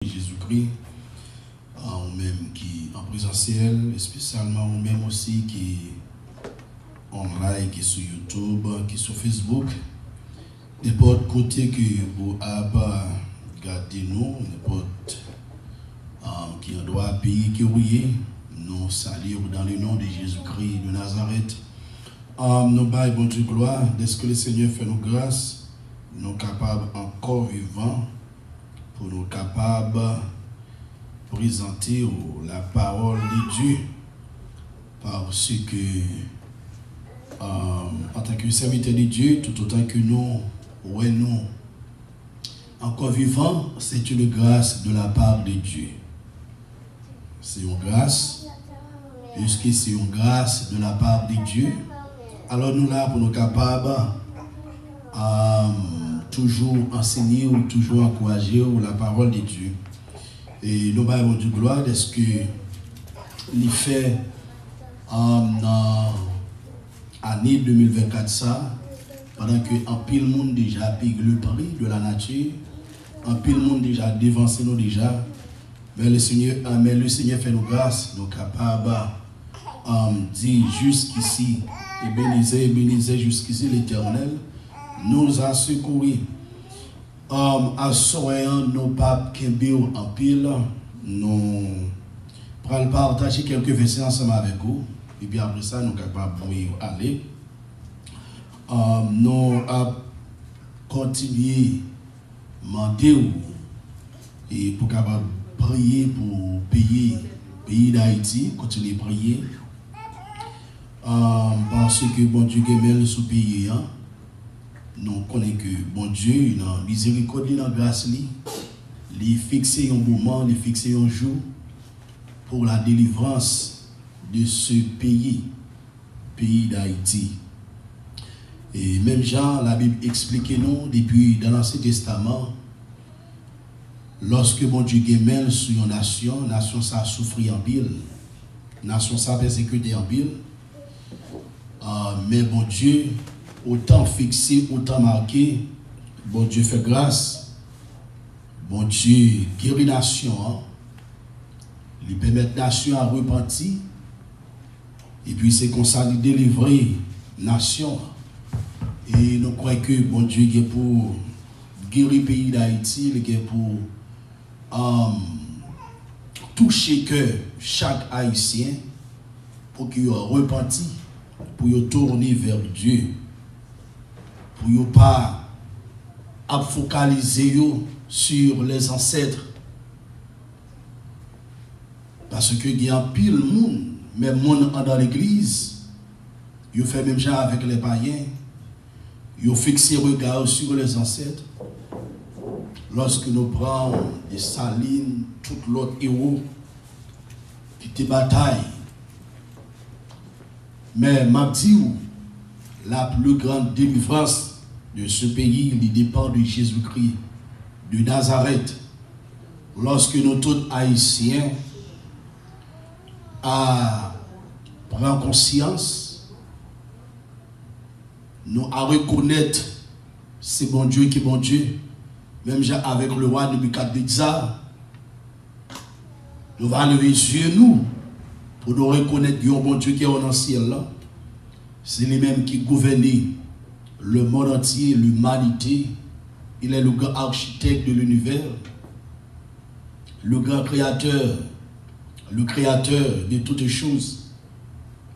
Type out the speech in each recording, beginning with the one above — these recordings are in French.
Jésus-Christ, même qui en présentiel, et spécialement même aussi qui en live, qui sur YouTube, qui sur Facebook, n'importe côté que vous avez gardé nous, n'importe qui en doit pays que vous êtes, nous saluons dans le nom de Jésus-Christ de Nazareth. Nous baillons bon Dieu gloire, dès que le Seigneur fait nos grâces, nous sommes capables encore vivants pour nous capables de présenter la parole de Dieu, parce que en tant que serviteur de Dieu, tout autant que nous encore vivants, c'est une grâce de la part de Dieu. C'est une grâce, puisque c'est une grâce de la part de Dieu. Alors nous là pour nous capables toujours enseigner ou toujours encourager la parole de Dieu. Et nous avons du gloire de ce que il fait en année 2024 ça, pendant que en pile monde déjà paye le prix de la nature, en pile monde déjà dévancé nous déjà, mais le Seigneur fait nos grâces, nous capables dire jusqu'ici et bénissez jusqu'ici l'Éternel nous a secouru. À soyant nos papes qui sont en pile, nous prenons partager quelques versets ensemble avec vous, et puis après ça, nous sommes capables d'aller. Nous avons continué à demander et pour capable prier pour payer le pays d'Haïti, continuer à prier. Parce que bon Dieu est sous pays. Nous connaissons que bon Dieu, dans miséricorde, dans grâce, il fixe un moment, il fixe un jour pour la délivrance de ce pays d'Haïti. Et même Jean, la Bible explique nous, depuis dans l'Ancien Testament, lorsque bon Dieu est sur une nation, nation ça souffre en pile, nation ça persécuté en pile. Mais bon Dieu, autant fixé, autant marqué, bon Dieu fait grâce, bon Dieu guérit nation, il permet la nation à repentir, et puis c'est comme ça il délivre nation. Et nous croyons que bon Dieu est pour guérir le pays d'Haïti, il est pour toucher que chaque Haïtien pour qu'il repentit, pour tourner vers Dieu, pour ne pas focaliser sur les ancêtres. Parce que il y a pile monde, même monde dans l'église, ils fait même genre avec les païens, ils fixent le regard sur les ancêtres. Lorsque nous prenons des salines, tout l'autre héros qui te bataille. Mais m'a dit, la plus grande délivrance de ce pays, il dépend de Jésus-Christ, de Nazareth. Lorsque nous tous haïtiens prennent conscience, nous à reconnaître c'est bon Dieu qui est bon Dieu, même avec le roi Nebuchadnezzar, nous allons lever les yeux nous pour nous reconnaître que bon Dieu qui est dans le ciel là. C'est lui-même qui gouverne le monde entier, l'humanité. Il est le grand architecte de l'univers, le grand créateur, le créateur de toutes choses.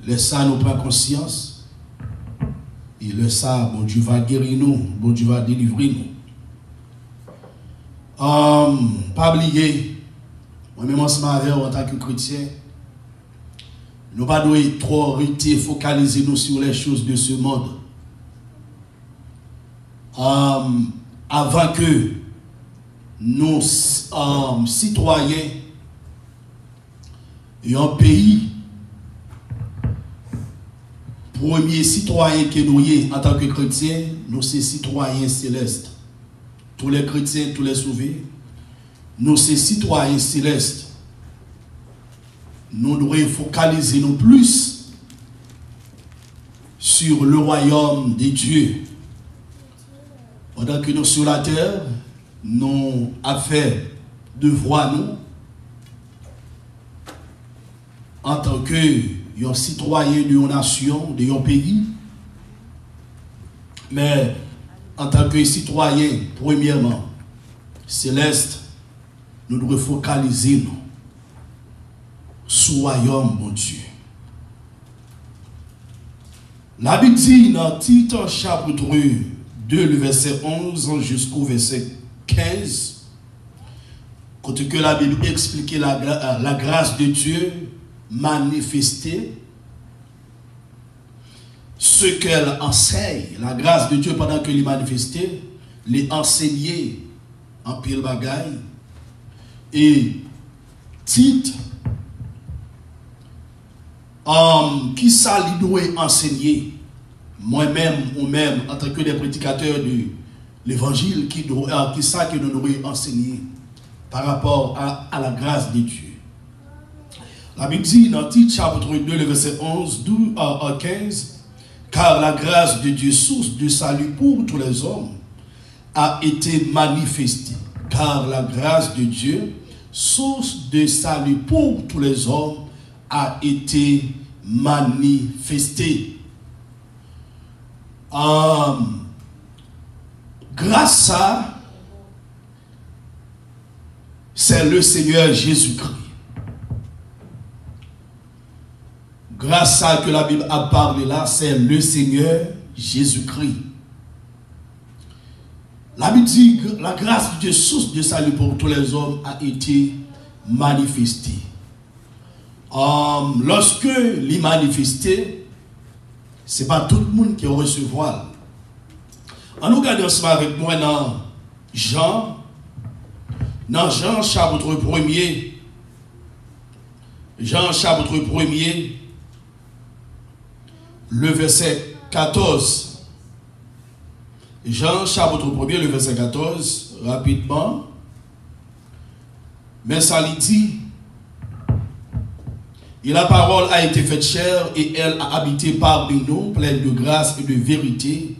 Le ça nous prend conscience. Et le ça, bon Dieu va guérir nous, bon Dieu va délivrer nous. Pas oublier, moi-même ensemble avec en tant que chrétien, nous ne devons pas trop rester focaliser nous sur les choses de ce monde. Avant que nos citoyens et un pays, premier citoyen que nous sommes en tant que chrétiens, nous sommes citoyens célestes. Tous les chrétiens, tous les sauvés, nous sommes citoyens célestes. Nous devons focaliser nous plus sur le royaume de Dieu. Pendant que nous sur la terre, nous avons fait devoir nous, en tant que citoyen de une nation, de un pays, mais en tant que citoyen, premièrement, céleste, nous devons focaliser nous sur le royaume, bon Dieu. La Bible dit dans Tite chapitre 2, le verset 11 jusqu'au verset 15, quand que la Bible explique la grâce de Dieu manifestée, ce qu'elle enseigne, la grâce de Dieu pendant qu'elle est manifestée, les enseigner en pile bagaille. Et Tite, qui ça lui doit enseigner, moi-même ou même en tant que des prédicateurs de l'évangile, qui ça que nous devons enseigner par rapport à la grâce de Dieu. La Bible dit dans Tite chapitre 2, le verset 11, 12 à 15, car la grâce de Dieu, source de salut pour tous les hommes, a été manifestée. Car la grâce de Dieu, source de salut pour tous les hommes, a été manifestée. Grâce à, c'est le Seigneur Jésus-Christ. Grâce à que la Bible a parlé là, c'est le Seigneur Jésus-Christ. La Bible dit que la grâce de Dieu, source de salut pour tous les hommes, a été manifestée. Lorsque l'est manifesté, ce n'est pas tout le monde qui recevoir. En nous regardant ensemble avec moi dans Jean chapitre 1er, Jean chapitre 1er, le verset 14. Jean chapitre 1er, le verset 14, rapidement. Mais ça lui dit, et la parole a été faite chair et elle a habité parmi nous, pleine de grâce et de vérité.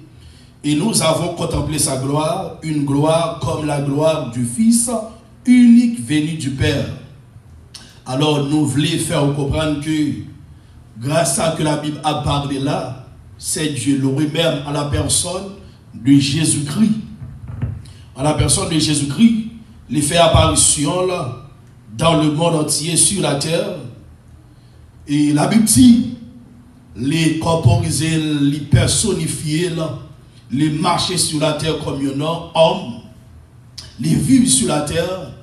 Et nous avons contemplé sa gloire, une gloire comme la gloire du Fils unique venu du Père. Alors nous voulons faire comprendre que grâce à que la Bible a parlé là, c'est Dieu lui-même à la personne de Jésus-Christ. À la personne de Jésus-Christ, il fait apparition là, dans le monde entier, sur la terre. Et la Bible dit, les corporiser, les personnifier, les marcher sur la terre comme un homme, les vivre sur la terre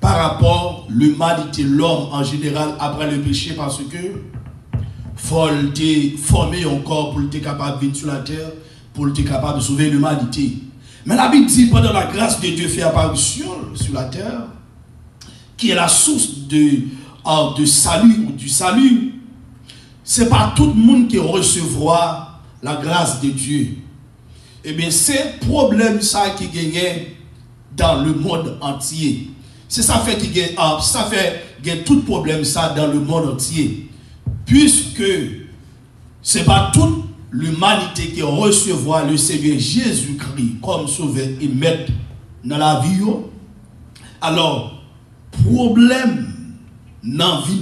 par rapport à l'humanité, l'homme en général, après le péché, parce que faut te former encore pour être capable de vivre sur la terre, pour être capable de sauver l'humanité. Mais la Bible dit, pendant la grâce de Dieu fait apparition sur la terre, qui est la source de salut ou du salut, ce n'est pas tout le monde qui recevra la grâce de Dieu. Eh bien, c'est le problème ça qui gagne dans le monde entier. C'est ça fait qu'il gagne tout problème ça dans le monde entier. Puisque ce n'est pas toute l'humanité qui recevra le Seigneur Jésus-Christ comme sauveur et maître dans la vie. Alors, problème non vient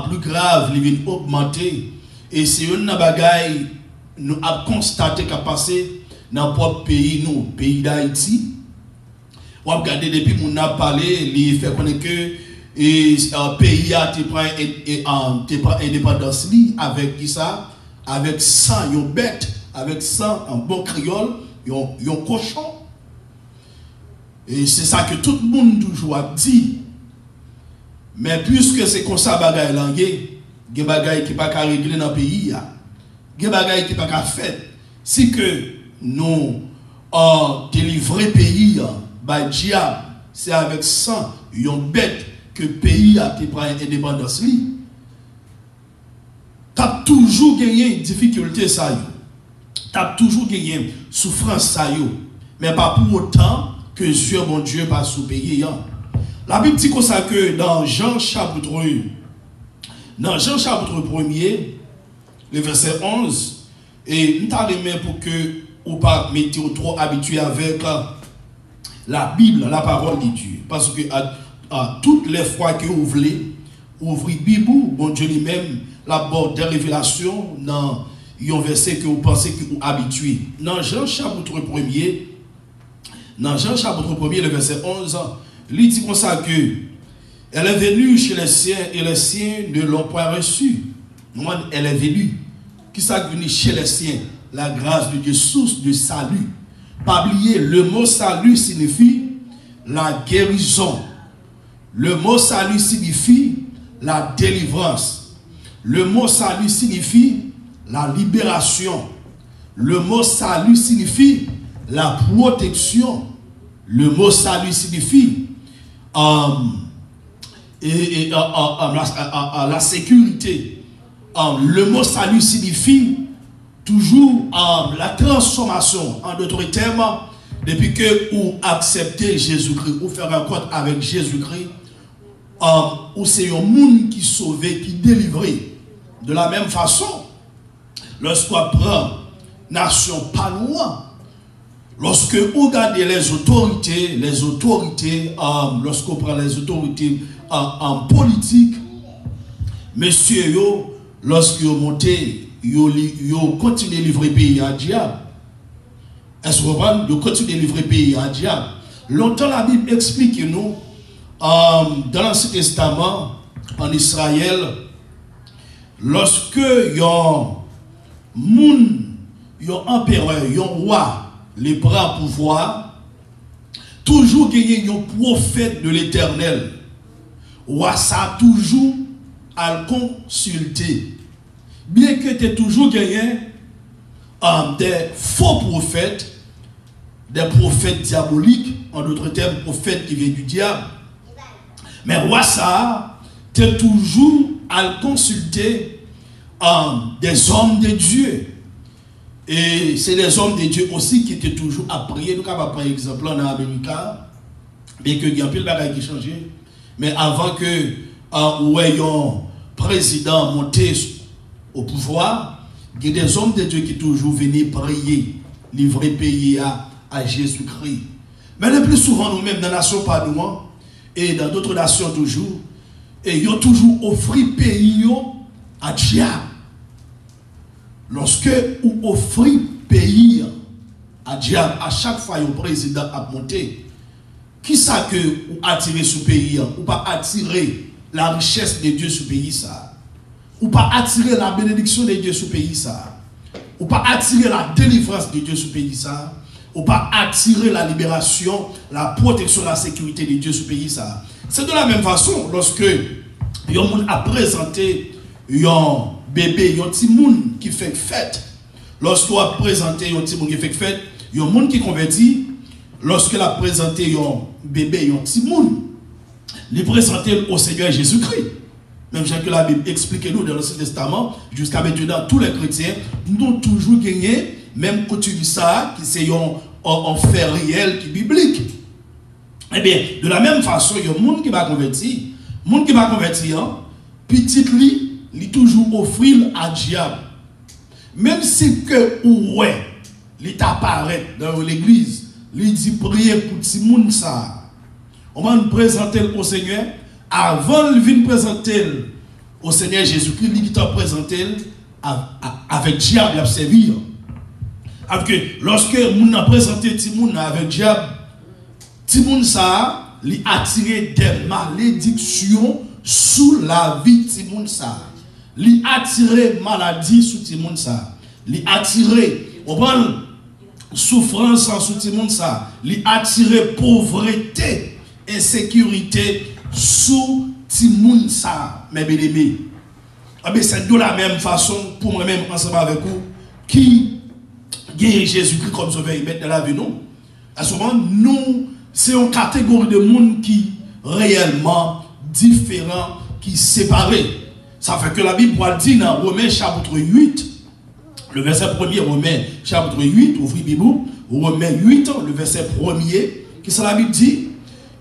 plus grave, il vient augmenter. Et c'est une bagaille nous avons constaté qu'à passer dans notre propre pays, nous, pays d'Haïti. On a regardé depuis qu'on a parlé, il fait connaître que le pays a été indépendance avec qui ça? Avec 100 bêtes, avec 100 en bon créole, un cochon. Et c'est ça que tout le monde toujours a dit. Mais puisque c'est comme ça, bagaille là, il y a des bagailles qui ne sont pas réglées dans le pays. Il y a des bagailles qui ne sont pas faites. Si que nous délivré le pays, c'est avec 100 bêtes que le pays a été pris indépendance. Tu as toujours gagné une difficulté, tu as toujours gagné souffrance, mais pas pour autant que Dieu, mon Dieu, pas sous pays. La Bible dit comme ça que dans Jean chapitre 1er, le verset 11, et nous t'arrêtons pour que ou pas mettez trop habitué avec la Bible, la parole de Dieu. Parce que toutes les fois que vous voulez, ouvrez Bible, bon Dieu lui-même, la bord des révélations, dans un verset que vous pensez que vous habituez. Dans Jean chapitre 1er, le verset 11, il dit comme ça que elle est venue chez les siens et les siens ne l'ont pas reçue. Elle est venue. Qui s'est venu chez les siens? La grâce de Dieu, source de salut. Pas oublier, le mot salut signifie la guérison. Le mot salut signifie la délivrance. Le mot salut signifie la libération. Le mot salut signifie la protection. Le mot salut signifie la sécurité. Le mot salut signifie toujours la transformation. En d'autres termes, depuis que vous acceptez Jésus-Christ, vous faites un compte avec Jésus-Christ, ou c'est un monde qui sauvé, qui délivré. De la même façon, lorsqu'on prend nation pas loin, lorsque vous regardez les autorités, lorsqu'on prend les autorités en politique, messieurs, lorsque vous montez, vous continuez à livrer le pays à diable. Est-ce que vous comprenez? Vous continuez à livrer le pays à diable. Longtemps, la Bible explique nous, dans l'Ancien Testament, en Israël, lorsque il y a un empereur, un roi, les bras pouvoir, toujours qu'il y ait un prophète de l'Éternel. Roi, ça toujours à le consulter. Bien que tu aies toujours gagné des faux prophètes, des prophètes diaboliques, en d'autres termes, prophètes qui viennent du diable. Mais roi, ça, tu es toujours à le consulter des hommes de Dieu. Et c'est les hommes de Dieu aussi qui étaient toujours à prier. Nous avons par exemple en Amérique, bien que il y a un peu de bagaille qui change. Mais avant que un président monté au pouvoir, il y a des hommes de Dieu qui toujours venaient prier, livrer pays à Jésus-Christ. Mais le plus souvent, nous-mêmes, dans la nation pas nous, et dans d'autres nations toujours, et ils ont toujours offert pays à diable. Lorsque vous offrez pays à diable, à chaque fois un président a monté, qui ça que vous attirez ce pays, ou pas attirer la richesse de Dieu sur le pays ça, ou pas attirer la bénédiction de Dieu sur le pays ça, ou pas attirer la délivrance de Dieu sur le pays ça, ou pas attirer la libération, la protection, la sécurité de Dieu sur le pays ça. C'est de la même façon, lorsque un monde a présenté un bébé, un petit monde qui fait fête, lorsqu'on a présenté un petit monde qui fait fête, il y a un monde qui convertit, lorsqu'il a présenté un bébé, un petit monde, il présenté au Seigneur Jésus-Christ. Même que la Bible explique nous dans l'Ancien Testament, jusqu'à maintenant, tous les chrétiens, nous avons toujours gagné, même coutume ça, qui c'est un fait réel qui est biblique. Eh bien, de la même façon, il y a un monde qui va convertir. Le monde qui va convertir, petit lit, il toujours offrir à diable. Même si que ouais, il t'apparaît dans l'église, il dit prier pour petit monde ça. On va nous présenter au Seigneur. Avant de venir présenter au Seigneur Jésus-Christ, il t'a présenté avec diable à servir. Alors que lorsque nous avons présenté Timoun avec diable, Timoun ça, il a attiré des malédictions sous la vie de Timoun ça. Il a attiré maladie sous Timoun ça. Il a attiré, on prend souffrance sous Timoun ça. Il a attiré pauvreté, insécurité sous Timoun ça, mes bien-aimés. C'est de la même façon pour moi-même ensemble avec vous qui gagne Jésus-Christ comme sauveur et maître de la vie. Non. À ce moment, nous, c'est une catégorie de monde qui réellement différent, qui séparé. Ça fait que la Bible dit dans Romains chapitre 8, le verset 1er, Romains chapitre 8, ouvrez Bible, Romains 8, le verset 1er, qui ça la Bible dit?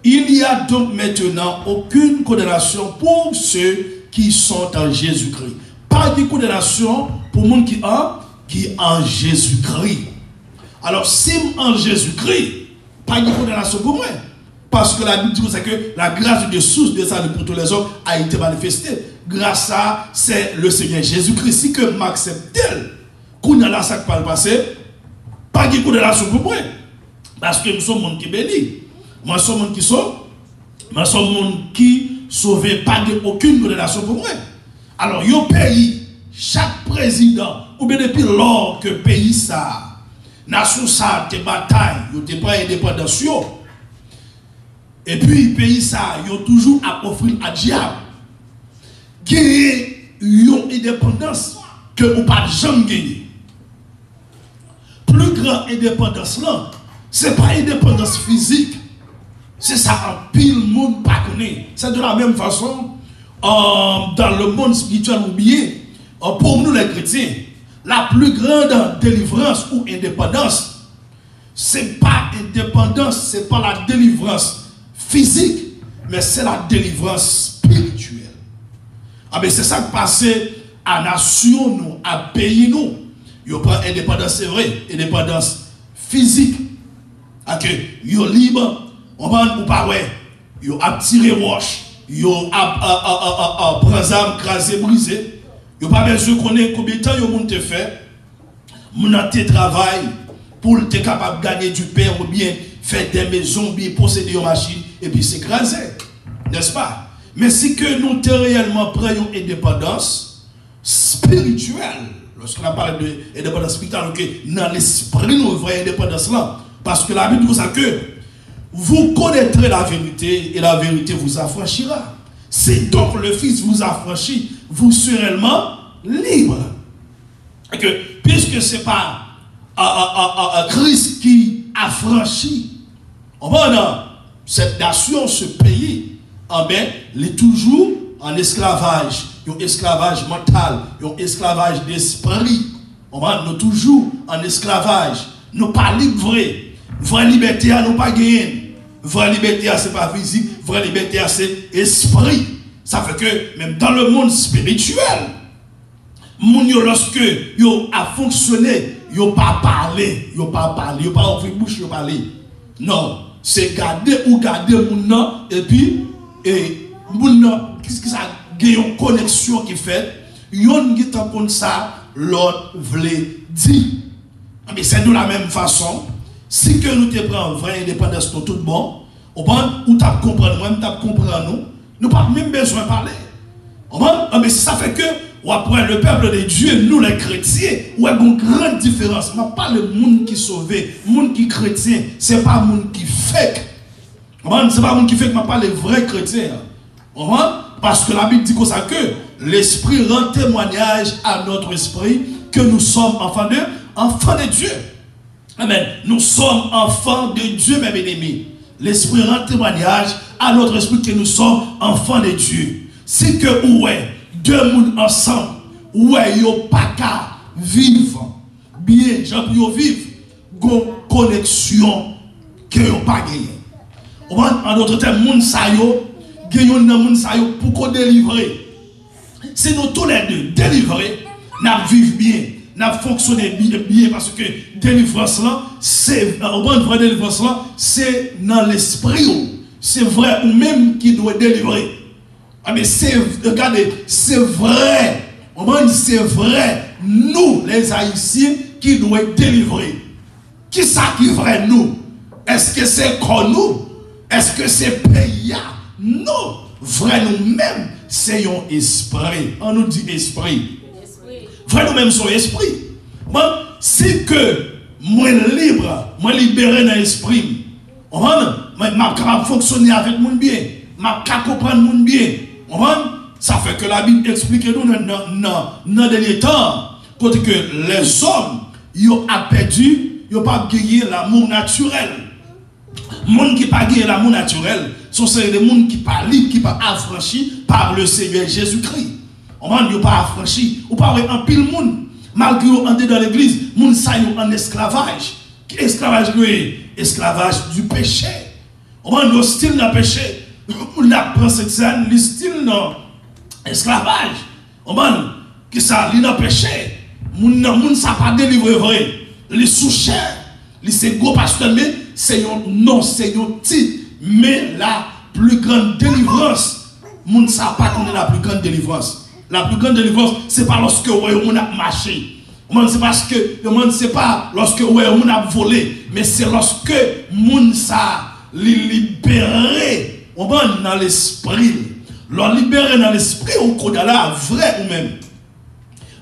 Il n'y a donc maintenant aucune condamnation pour ceux qui sont en Jésus-Christ. Pas de condamnation pour le monde qui est en Jésus-Christ. Alors, si en Jésus-Christ, pas de condamnation pour moi. Parce que la Bible dit que la grâce de source de salut pour tous les hommes a été manifestée. Grâce à c'est le Seigneur Jésus-Christ. Si que m'accepte tel, qu'on a la sac par le passé, pas de condamnation pour moi. Parce que nous sommes monde qui béni. Moi, je suis monde qui sauve. Moi, je suis monde qui sauve, pas de aucune condamnation pour moi. Alors, il pays, chaque président, ou bien depuis lors que pays ça, nation ça, te bataille, il te prend indépendance. Et puis, pays ça, il a toujours à offrir à diable. Gagner une indépendance que vous pas jamais gagner. Plus grande indépendance là, ce n'est pas indépendance physique. C'est ça en pile monde pas connaît. C'est de la même façon dans le monde spirituel ou bien pour nous les chrétiens, la plus grande délivrance ou indépendance, c'est pas indépendance, c'est pas la délivrance physique, mais c'est la délivrance spirituelle. Ah ben c'est ça qui passe à nation nous, à pays nous. Il prend indépendance, c'est vrai, indépendance physique. Ok, yo libre, on va ou pas ouais, yo a tiré roche, yo a prendre arme, crasé, brisé. Yo pas besoin de connaître combien de temps yo moun te fait. Moun a te travail pour te capable de gagner du pain ou bien faire des maisons, bien posséder une machine et puis s'écraser. N'est-ce pas? Mais si que nous te réellement prenons indépendance spirituelle, lorsqu'on a parlé d'indépendance spirituelle, dans l'esprit nous voyons indépendance là. Parce que la Bible dit que vous connaîtrez la vérité et la vérité vous affranchira. Si donc le Fils vous affranchit, vous serez réellement libre. Et que, puisque ce n'est pas Christ qui affranchit, cette nation, ce pays, il est toujours en esclavage. Un esclavage mental, un esclavage d'esprit. Nous sommes toujours en esclavage. Nous ne sommes pas libres. Vraie liberté, nous pas gagné. Vraie liberté, ce n'est pas physique. Vraie liberté, c'est esprit. Ça fait que même dans le monde spirituel, lorsque yo a fonctionné, yo pas parlé, yo pas ouvrir bouche, yo parler. Non, c'est garder ou garder moun et puis moun qu'est-ce que ça gagne une connexion qui fait, yon qui tant comme ça, l'autre voulait dire. Mais c'est de la même façon. Si que nous te prenons vraie indépendance pour tout bon, ou t'as comprendre moi, t'as comprendre nous pas même besoin de parler. Mais ça fait que après le peuple de Dieu, nous les chrétiens, il y a une grande différence. Je ne parle pas le monde qui est sauvé, le monde qui est chrétien, ce n'est pas le monde qui fait. Ce n'est pas le monde qui fait, je parle des vrais chrétiens. Parce que la Bible dit que l'esprit rend témoignage à notre esprit que nous sommes enfants de Dieu. Amen. Nous sommes enfants de Dieu, mes bien-aimés. L'esprit rend témoignage à notre esprit que nous sommes enfants de Dieu. Si que ouais, deux mondes ensemble, ouais, yo pas qu'à vivre bien, j'en vivre, gon connexion que yo pas gagné. En d'autres termes, moun sa yo, gagnons nan moun sa yo pour qu'on délivre. Si nous tous les deux délivrer, nous vivons bien. N'a fonctionné bien parce que délivrance là, c'est vraie délivrance là, c'est dans l'esprit. C'est vrai ou même qui doit délivrer. Ah mais c'est, regardez, c'est vrai. C'est vrai, nous les Haïtiens qui doit délivrer. Qui ça qui est vrai nous? Est-ce que c'est comme nous? Est-ce que c'est pays? Non. Vrai nous-mêmes, c'est un esprit. On nous dit esprit. Vrai nous-mêmes son esprit. Moi, si que moi libre, moi libéré dans l'esprit, je capable fonctionner avec mon bien, je capable comprendre mon bien. Ça fait que la Bible explique nous dans le dernier temps, que les hommes ont perdu, ils n'ont pas gagné l'amour naturel. Les gens qui n'ont pas gagné l'amour naturel, ce sont les gens qui ne sont pas libres, qui ne sont pas affranchis par le Seigneur Jésus-Christ. On ne pas affranchi, ou pas en pile monde. Malgré qu'on est dans l'église, moun sa yo en esclavage. Esclavage esclavage du péché. On va le style dans le péché. On apprend cette scène, le style dans esclavage. On va que ça li dans péché. Moun sa pas délivré vrai. Les sous-chers, les c'est gros pasteur mais c'est un nom, c'est un titre. Mais la plus grande délivrance, moun sa pas qu'on est la plus grande délivrance. La plus grande délivrance, c'est pas lorsque on a marché. C'est pas lorsque on a volé, mais c'est lorsque moun sa li libéré dans l'esprit. L'on libéré dans l'esprit, on connaît là vrai ou même.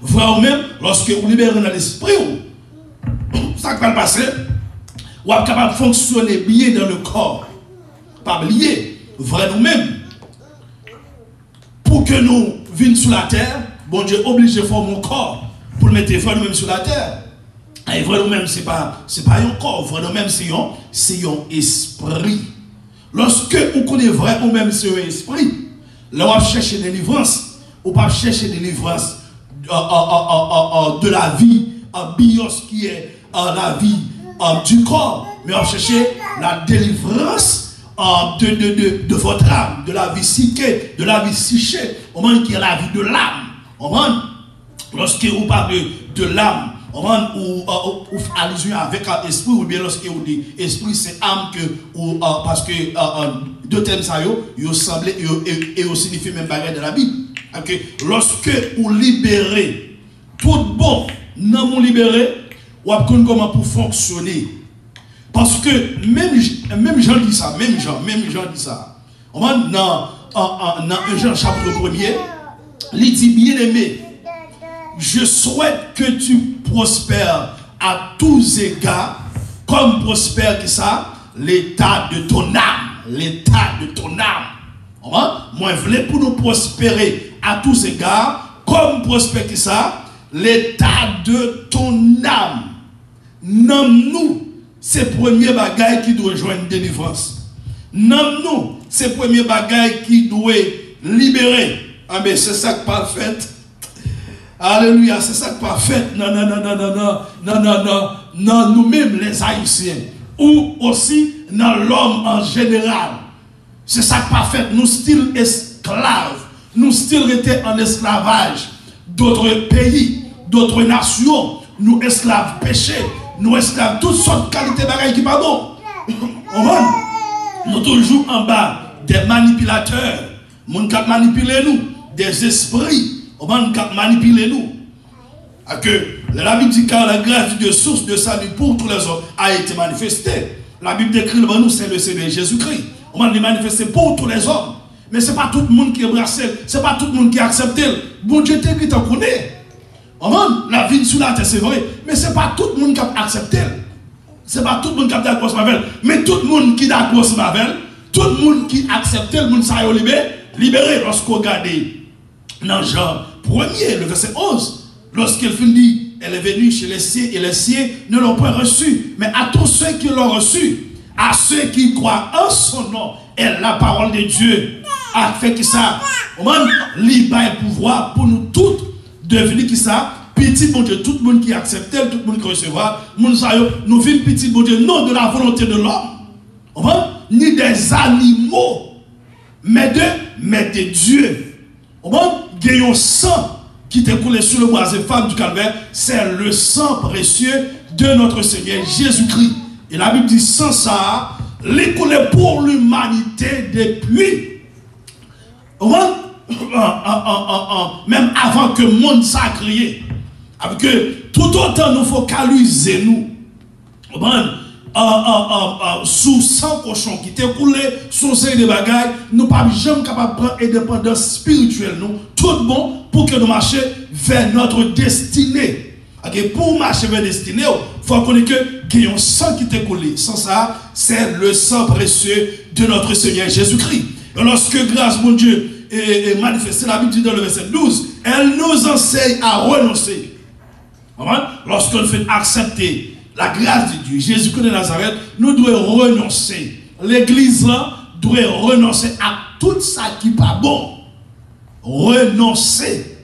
Vrai ou même, lorsque on libère dans l'esprit, ça qui va passer, on est capable de fonctionner bien dans le corps. Pas oublier, vrai nous-mêmes. Pour que nous venions sur la terre, bon Dieu oblige de faire mon corps pour le mettre vrai nous-mêmes sur la terre. Et vrai nous-mêmes, ce n'est pas un corps, vrai nous-mêmes, c'est un esprit. Lorsque on connaît vrai nous-mêmes, c'est un esprit, là on va chercher des délivrance, on va chercher des délivrance de la vie bios qui est la vie du corps, mais on va chercher la délivrance de votre âme, de la vie psychique, de la vie psychique, au moment qui est la vie de l'âme. Au moment, lorsque vous parlez de l'âme, au moment où allusion avec un esprit, ou bien lorsque vous dites esprit, c'est âme parce que deux thèmes ça yo semble et aussi signifie même bagarre de la Bible. Okay. Lorsque vous libérez tout bon, non vous libérez, vous apprenez comment pour fonctionner. Parce que même Jean dit ça, même Jean dit ça. Dans 1 Jean chapitre 1er, il dit bien aimé, je souhaite que tu prospères à tous égards, comme prospère qui ça, l'état de ton âme, l'état de ton âme. Moi je voulais pour nous prospérer à tous égards, comme prospère qui ça, l'état de ton âme. Nomme-nous. C'est le premier bagage qui doit joindre une délivrance. Nomme-nous, c'est le premier bagage qui doit libérer. Ah mais c'est ça qui pas fait. Alléluia, c'est ça qui pas fait. Non, nous-mêmes les Haïtiens. Ou aussi dans l'homme en général. C'est ça qui pas fait. Nous still esclaves. Nous still étaient en esclavage d'autres pays, d'autres nations. Nous esclaves péchés. Nous esclaves toutes sortes de qualités de bagages qui pas bon. Nous toujours en bas des manipulateurs. Nous qui manipulent nous, des esprits. Nous qui manipulent nous. Que la Bible dit que la grâce de source de salut pour tous les hommes a été manifestée. La Bible décrit devant nous, c'est le Seigneur Jésus-Christ. On va le manifester pour tous les hommes. Mais ce n'est pas tout le monde qui est brassé, ce n'est pas tout le monde qui a accepté. Bon Dieu t'écrit, t'en connais. La vie sur la terre, c'est vrai, mais ce n'est pas tout le monde qui a accepté. Ce n'est pas tout le monde qui a d'accord avec Mavel. Mais tout le monde qui a d'accord avec Mavel, tout le monde qui a accepté, le monde s'est libéré. Lorsqu'on regarde dans Jean 1er, le verset 11, lorsqu'elle dit, elle est venue chez les siens et les siens ne l'ont pas reçu. Mais à tous ceux qui l'ont reçu, à ceux qui croient en son nom, et la parole de Dieu a fait que ça, libre et pouvoir pour nous toutes devenir qui ça, petit bon Dieu, tout le monde qui accepte, tout le monde qui recevra, nous vivons petit bon Dieu, non de la volonté de l'homme, ni des animaux, mais de Dieu. Gagnons sang qui t'est coulé sur le bois et femme du calvaire, c'est le sang précieux de notre Seigneur Jésus-Christ. Et la Bible dit sans ça, l'écoulé pour l'humanité depuis. Même avant que le monde soit créé. Avec que tout autant nous focaliser nous sous 100 cochons qui étaient coulés sous ces des bagailles, nous ne sommes pas jamais capables de prendre indépendance spirituelle nous tout bon pour que nous marchions vers notre destinée. Pour marcher vers la destinée, il faut qu'on ait que un sang qui t'est coulé. Sans ça, c'est le sang précieux de notre Seigneur Jésus-Christ. Et lorsque grâce, mon Dieu, est manifestée, la Bible dit dans le verset 12, elle nous enseigne à renoncer. Lorsqu'on fait accepter la grâce de Dieu, Jésus-Christ de Nazareth, nous devons renoncer. L'église doit renoncer à tout ça qui n'est pas bon. Renoncer.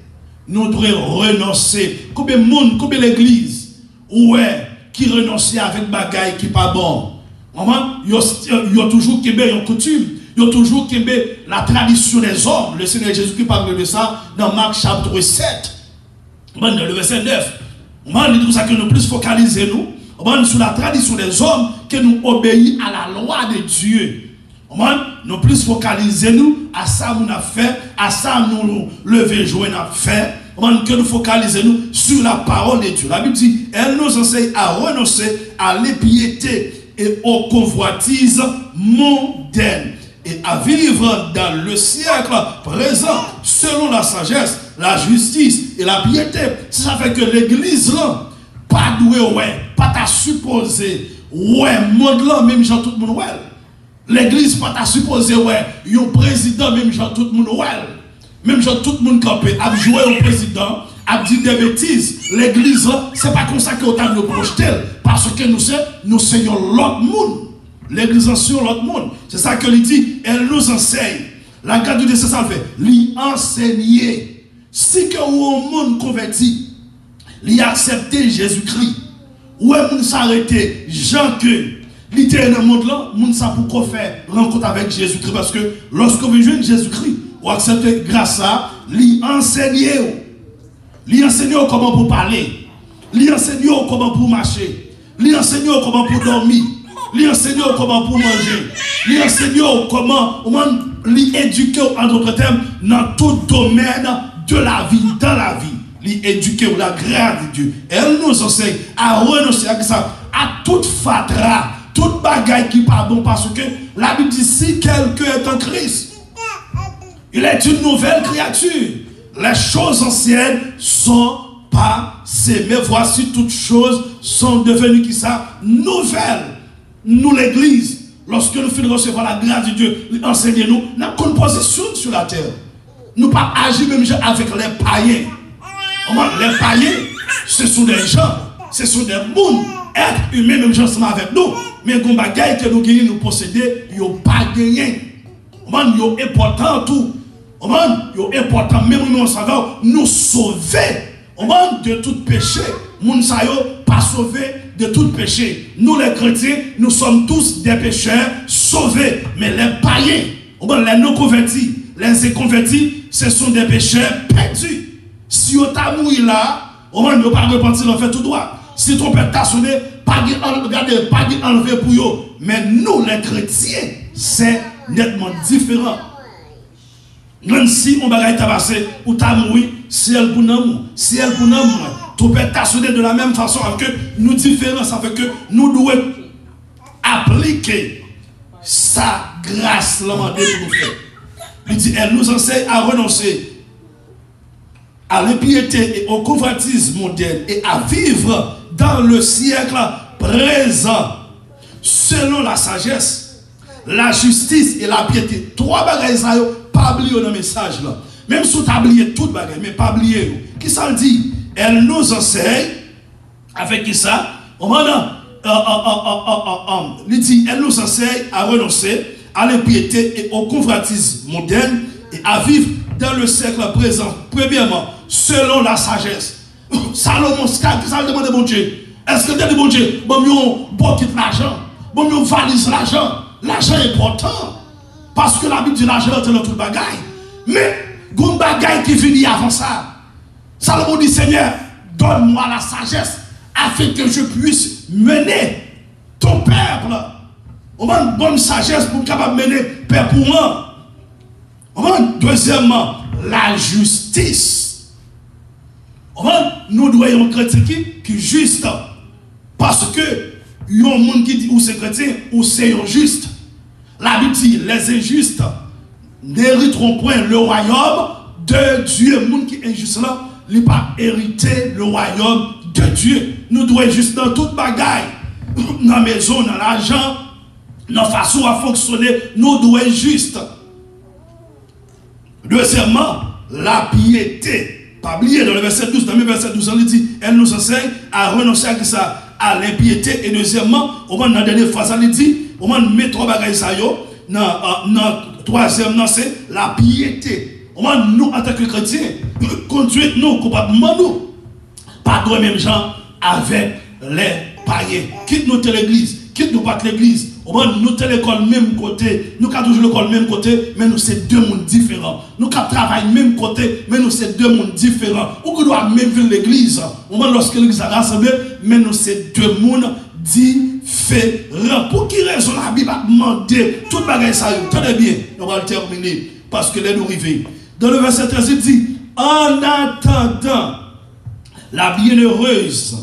Nous devons renoncer. Combien de monde, combien d'églises qui renoncent avec bagaille qui n'est pas bon. Il y a toujours une coutume. Il y a toujours la tradition des hommes. Le Seigneur Jésus qui parle de ça dans Marc chapitre 7. Dans le verset 9. Il dit tout ça que nous plus focaliser nous sur la tradition des hommes que nous obéissons à la loi de Dieu. Nous plus focaliser nous à ça nous a fait, à ça nous lever jouer n'a fait, que nous focaliser nous sur la parole de Dieu. La Bible dit, elle nous enseigne à renoncer à l'impiété et aux convoitises mondaines et à vivre dans le siècle présent selon la sagesse, la justice et la piété. Ça fait que l'église là, pas doué ouais, pas t'a supposé ouais, monde là même gens tout le monde ouais. L'église pas t'a supposé ouais, un président même gens tout le monde ouais. Même gens tout le monde campé a joué au président, a dit des bêtises. L'église là, c'est pas comme ça que on nous projeté parce que nous sommes l'autre monde. L'église c'est l'autre monde. C'est ça que lui dit, elle nous enseigne. La garde de c'est ça le fait, lui enseigner. Si que au monde converti, lui accepter Jésus-Christ. Ou est-ce s'arrêter Jean que l'idée dans le monde là, moun ça pour faire rencontre avec Jésus-Christ parce que lorsque vous joignez Jésus-Christ, vous acceptez grâce à lui enseigner. Lui enseigner comment pour parler, lui enseigner comment pour marcher, lui enseigner comment pour dormir, lui enseigner comment pour manger, lui enseigner comment lui éduquer en d'autres termes dans tout domaine de la vie, dans la vie. Lui éduquer la grâce de Dieu. Elle nous enseigne à renoncer à ça, à toute fatra, toute bagaille qui n'est pas bon parce que la Bible dit si quelqu'un est en Christ, il est une nouvelle créature. Les choses anciennes sont passées. Mais voici toutes choses sont devenues qui ça nouvelles. Nous l'église, lorsque nous finissons recevoir la grâce de Dieu, enseignez-nous, nous avons une position sur la terre. Nous ne pas agir même avec les païens. Les païens, ce sont des gens, ce sont des mondes, être humains, même gens sont avec nous. Mais les bagailles que nous gagnons, nous posséder, ils n'ont pas gagné. Ils sont importants tout. Ils sont importants, même nous savons, nous sauver de tout péché. Nous ne savons pas sauver de tout péché. Nous les chrétiens, nous sommes tous des pécheurs sauvés. Mais les païens, les non-convertis, les inconvertis, ce sont des pécheurs perdus. Si on t'a mouru là, on ne peut pas repentir en fait tout droit. Si ton père t'a sonné, pas enlevé pour eux. Mais nous, les chrétiens, c'est nettement différent. Même si on va tabasser ou t'a mouru, si elle pour nous, si elle pour nous, ton père t'a sonné de la même façon que nous différents, ça fait que nous devons appliquer sa grâce là pour nous faire. Il dit, elle nous enseigne à renoncer à l'impiété et au convoitisme mondain et à vivre dans le siècle présent selon la sagesse, la justice et la piété. Trois bagages ça pas oublier dans le message là. Même si tu as oublié tout bagages, mais pas oublier. Qui ça le dit? Elle nous enseigne avec qui ça? Il dit, elle nous enseigne à renoncer à l'impiété et au convoitisme mondain et à vivre dans le siècle présent. Premièrement, selon la sagesse. Salomon, ça demande bon Dieu. Est-ce que tu as dit bon Dieu, bon, bon quitte l'argent, bon, valise l'argent. L'argent est important. Parce que la Bible dit l'argent est dans tout le bagaille. Mais, il y a un bagaille qui finit avant ça. Salomon dit, Seigneur, donne-moi la sagesse afin que je puisse mener ton peuple. On a une bonne sagesse pour capable mener père pour moi. Deuxièmement, la justice. Nous devons être chrétiens qui est juste. Parce que il y a un monde qui dit ou c'est chrétien ou c'est juste. La Bible dit les injustes n'hériteront point le royaume de Dieu. Le monde qui est injuste là, il n'a pas hérité le royaume de Dieu. Nous devons être juste dans toute bagaille. Dans la maison, dans l'argent, dans la façon à fonctionner, nous devons être juste. Deuxièmement, la piété. Pas oublier dans le verset 12, dans le verset 12, on dit, elle nous enseigne à renoncer à ça, à l'impiété. Et deuxièmement, au moins dans la dernière phrase, elle dit, au moins mettre trois bagages ça yo, troisième, c'est la piété. Au moins nous, en tant que chrétiens, conduire nous, complètement nous, pas de même gens avec les païens. Quitte nous l'église, quitte nous pas l'église. Au moins, nous sommes l'école même côté, nous avons toujours l'école même côté, mais nous sommes deux mondes différents. Nous avons travaillé même côté, mais nous sommes deux mondes différents. Ou nous devons même venir l'église. Au moins, lorsque l'église a rassemblé, mais nous sommes deux mondes différents. différent. Pour qui raison la Bible a demandé tout le bagage ça? Tenez bien, on va le terminer parce que là nous arrivons. Dans le verset 13, il dit, en attendant la bienheureuse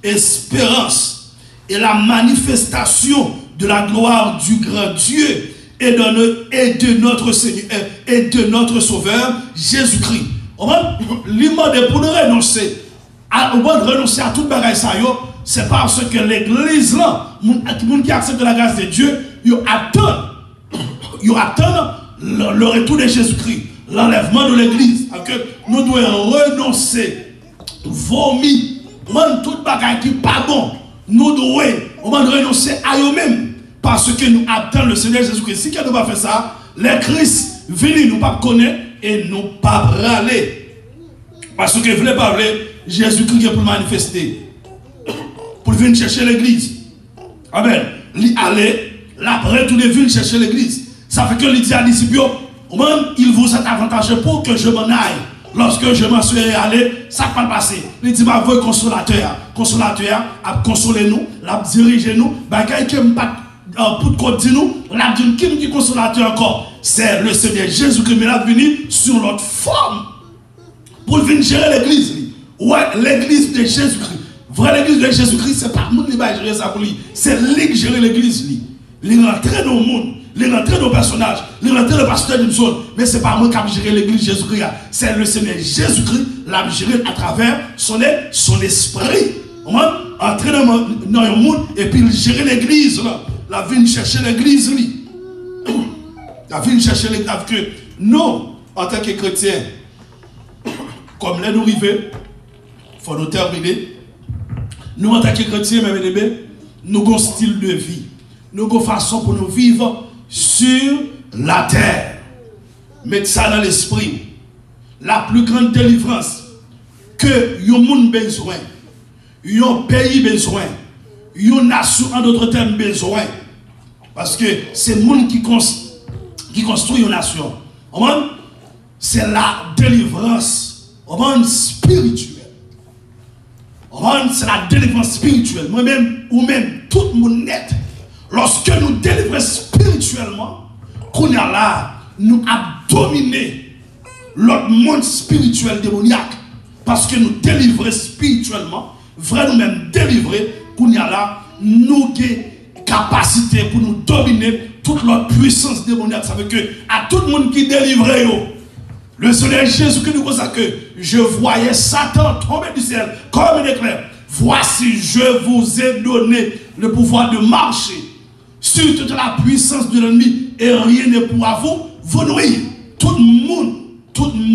espérance et la manifestation de la gloire du grand Dieu et de notre Seigneur et de notre Sauveur Jésus-Christ. On va demander pour nous renoncer à tout le bagage ça, c'est parce que l'église là, les gens qui acceptent la grâce de Dieu, ils attendent le retour de Jésus-Christ, l'enlèvement de l'église. Nous devons renoncer, vomir, tout bagage qui n'est pas bon. Nous devons renoncer à eux-mêmes parce que nous attendons le Seigneur Jésus-Christ. Si quelqu'un va faire ça, les Christ viennent nous pas connaître et nous pas râler. Parce que vous ne voulez pas parler, Jésus-Christ pour manifester, pour venir chercher l'église. Amen. Il allait, l'après tout les villes chercher l'église. Ça fait que il dit à disciples, il vous est avantageux pour que je m'en aille. Lorsque je m'en suis allé, ça va passer. Il dit, ma voix consolateur a consolé nous, l'a dirigé nous, bagaille qui pas pour côté nous, l'a dit qui consolateur encore. C'est le Seigneur Jésus-Christ, mais l'a venu sur notre forme pour venir gérer l'église. Ouais, l'église de Jésus-Christ. Vrai l'église de Jésus-Christ, c'est pas le monde qui va gérer ça pour lui. C'est lui qui gère l'église. Il rentre dans le monde, il rentre dans le personnage, il rentre dans le pasteur d'une zone. Mais ce n'est pas moi qui vais gérer l'église de Jésus-Christ. C'est le Seigneur Jésus-Christ qui l'a géré à travers son esprit. Entrer dans le monde et puis il gère l'église. La vie chercher l'église. La vie chercher l'église. Nous, en tant que chrétiens, comme là nous arrivons, il faut nous terminer. Nous, en tant que chrétiens, nous avons un style de vie. Nous avons une façon pour nous vivre sur la terre. Mettez ça dans l'esprit. La plus grande délivrance que le monde a besoin, un pays besoin, une nation en d'autres termes besoin. Parce que c'est le monde qui construit une nation. C'est la délivrance spirituelle. C'est la délivrance spirituelle. Moi-même, ou même tout le monde net. Lorsque nous délivrons spirituellement, nous avons dominé l'autre monde spirituel démoniaque. Parce que nous délivrons spirituellement, vrai nous-mêmes délivrer, nous avons capacité pour nous dominer toute notre puissance démoniaque. Ça veut que à tout le monde qui délivre, le Seigneur Jésus qui nous consacre que je voyais Satan tomber du ciel comme un éclair. Voici, je vous ai donné le pouvoir de marcher sur toute la puissance de l'ennemi et rien ne pourra vous nuire. Tout le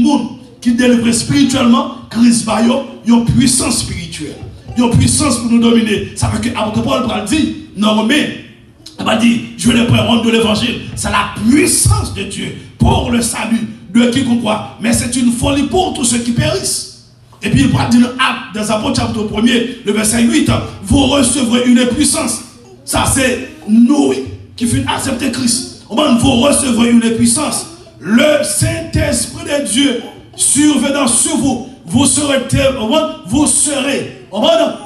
monde qui délivre spirituellement, Christ va une puissance spirituelle, une puissance pour nous dominer. Ça veut que l'apôtre Paul dit, non mais, il va dire, je vais prendre de l'évangile. C'est la puissance de Dieu pour le salut de quiconque croit. Mais c'est une folie pour tous ceux qui périssent. Et puis il va dire dans Apôtres chapitre 1er, le verset 8, vous recevrez une puissance. Ça c'est nous qui fait accepter Christ. Vous recevrez une puissance. Le Saint-Esprit de Dieu survenant sur vous, vous serez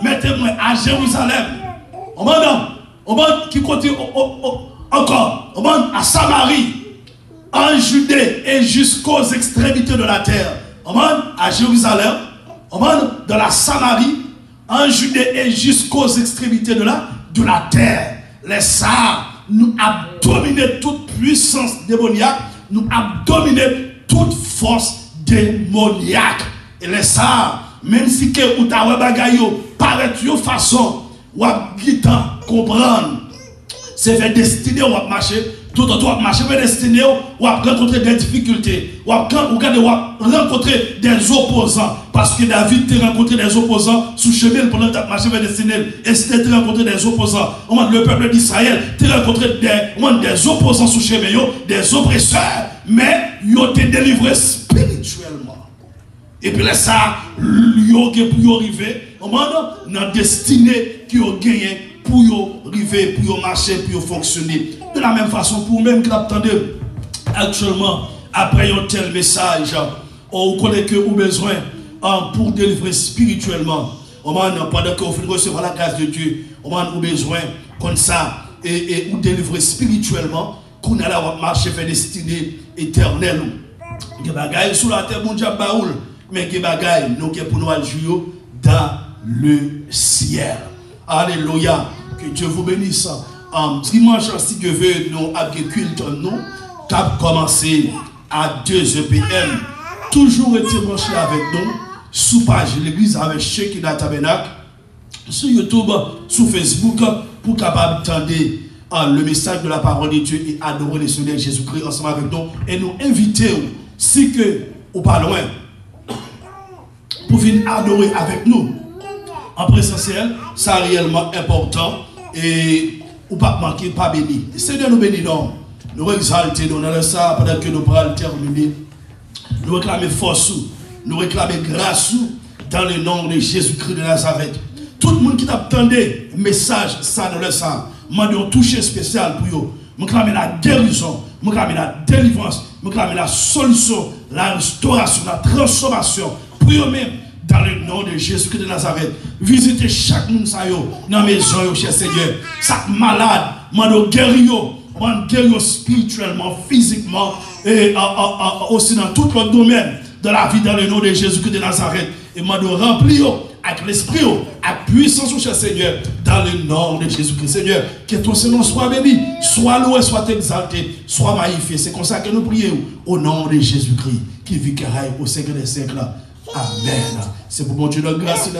mettez-moi à Jérusalem. Qui continue encore, à Samarie, en Judée et jusqu'aux extrémités de la terre. À Jérusalem, dans la Samarie, en Judée et jusqu'aux extrémités de la terre. Les Sards nous a dominé toute puissance démoniaque, nous a dominé toute force démoniaque. Et les Sards, même si que ou ta bagayo paraît de façon ou à comprendre, c'est fait destiné ou à marcher. Tout le temps, marcher vers destiné, ou à rencontrer des difficultés, ou à rencontrer des opposants. Parce que David a rencontré des opposants sous chemin pendant que tu marché vers destiné. Et si tu as rencontré des opposants, le peuple d'Israël, tu as rencontré des opposants sous chemin, des oppresseurs, mais ils ont été délivrés spirituellement. Et puis là, ça, ils ont arrivé dans la destinée qu'ils ont gagné pour arriver, pour marcher, pour fonctionner. De la même façon, pour même que l'attendez actuellement, après un tel message, on connaît que vous avez besoin pour délivrer spirituellement. Pendant que vous recevoir la grâce de Dieu, on a besoin comme ça, et ou délivrer spirituellement, qu'on a la marcher vers destinée éternelle. Il y a des bagailles sur la terre, mon Dieu, mais il y a des bagailles pour nous jouer dans le ciel. Alléluia. Que Dieu vous bénisse. Dimanche, si Dieu veut, nous avons culte, nous, cap commencé à 2 p.m. Toujours été branché avec nous, sous page de l'église avec Shekinah Tabernacle, sur YouTube, sur Facebook, pour capable entendre le message de la parole de Dieu et adorer le Seigneur Jésus-Christ ensemble avec nous et nous inviter, si que ou pas loin, pour venir adorer avec nous en présentiel, ça réellement important et ou pas manquer, pas béni. Seigneur nous bénit donc, nous exalter dans le ça pendant que nous pourrons terminer, nous réclamer force, nous réclamer grâce dans le nom de Jésus-Christ de Nazareth. Tout le monde qui t'attendait, message, ça dans le sang, m'a donné un toucher spécial pour eux. Je clame la guérison, je clame la délivrance, je clame la solution, la restauration, la transformation pour eux-mêmes dans le nom de Jésus-Christ de Nazareth. Visitez chaque monde dans la maison, cher Seigneur. Chaque malade, je guéris spirituellement, physiquement et aussi dans tout le domaine de la vie dans le nom de Jésus-Christ de Nazareth. Et je remplis avec l'esprit, avec puissance, cher Seigneur, dans le nom de Jésus-Christ. Seigneur, que ton Seigneur soit béni, soit loué, soit exalté, soit magnifié. C'est comme ça que nous prions au nom de Jésus-Christ, qui vit au siècle des siècles. Amen. C'est pour mon Dieu de grâce.